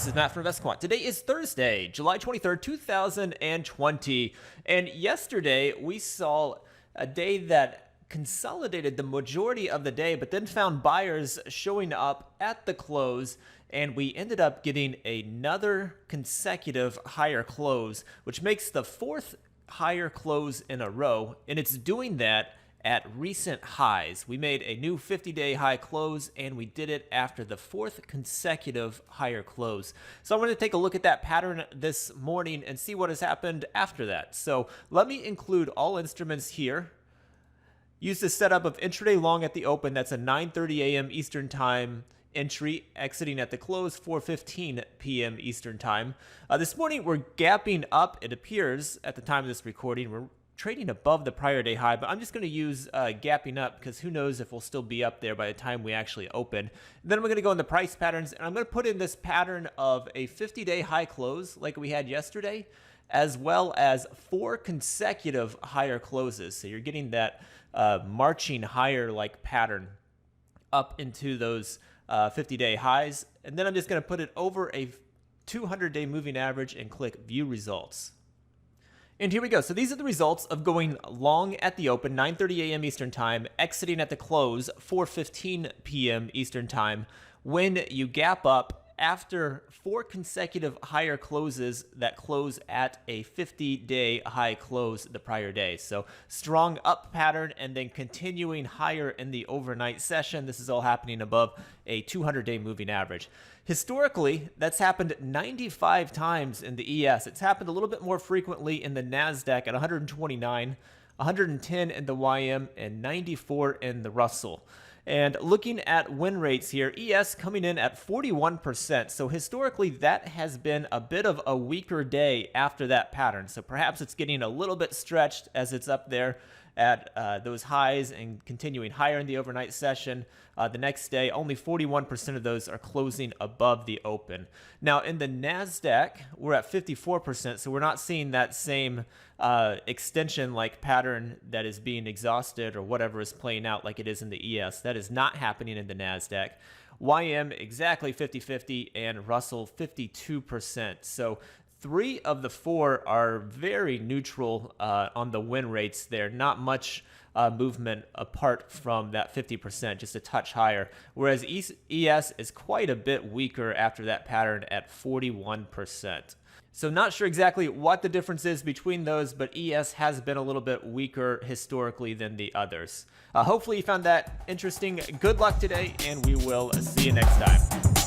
this is Matt from InvestiQuant. Today is Thursday, July 23rd, 2020. And yesterday we saw a day that consolidated the majority of the day, but then found buyers showing up at the close. And we ended up getting another consecutive higher close, which makes the fourth higher close in a row. And it's doing that at recent highs. We made a new 50-day high close, and we did it after the fourth consecutive higher close. So I'm going to take a look at that pattern this morning and see what has happened after that. So let me include all instruments here. Use the setup of intraday long at the open. That's a 9:30 a.m. Eastern Time entry, exiting at the close 4:15 p.m. Eastern Time. This morning we're gapping up. It appears at the time of this recording we're trading above the prior day high, but I'm just going to use gapping up because who knows if we'll still be up there by the time we actually open. Then I'm going to go into price patterns, and I'm going to put in this pattern of a 50-day high close like we had yesterday, as well as 4 consecutive higher closes. So you're getting that marching higher like pattern up into those 50-day highs. And then I'm just going to put it over a 200-day moving average and click view results. And here we go. So these are the results of going long at the open, 9:30 a.m. Eastern Time, exiting at the close, 4:15 p.m. Eastern Time. When you gap up after 4 consecutive higher closes that close at a 50-day high close the prior day. So strong up pattern and then continuing higher in the overnight session. This is all happening above a 200-day moving average. Historically, that's happened 95 times in the ES. It's happened a little bit more frequently in the NASDAQ at 129, 110 in the YM, and 94 in the Russell. And looking at win rates here, ES coming in at 41%. So historically, that has been a bit of a weaker day after that pattern. So perhaps it's getting a little bit stretched as it's up there at those highs and continuing higher in the overnight session. The next day, only 41% of those are closing above the open. Now, in the NASDAQ, we're at 54%, so we're not seeing that same extension-like pattern that is being exhausted or whatever is playing out like it is in the ES. That is not happening in the NASDAQ. YM exactly 50-50 and Russell 52%. So 3 of the 4 are very neutral on the win rates there. Not much movement apart from that 50%, just a touch higher. Whereas ES is quite a bit weaker after that pattern at 41%. So not sure exactly what the difference is between those, but ES has been a little bit weaker historically than the others. Hopefully you found that interesting. Good luck today, and we will see you next time.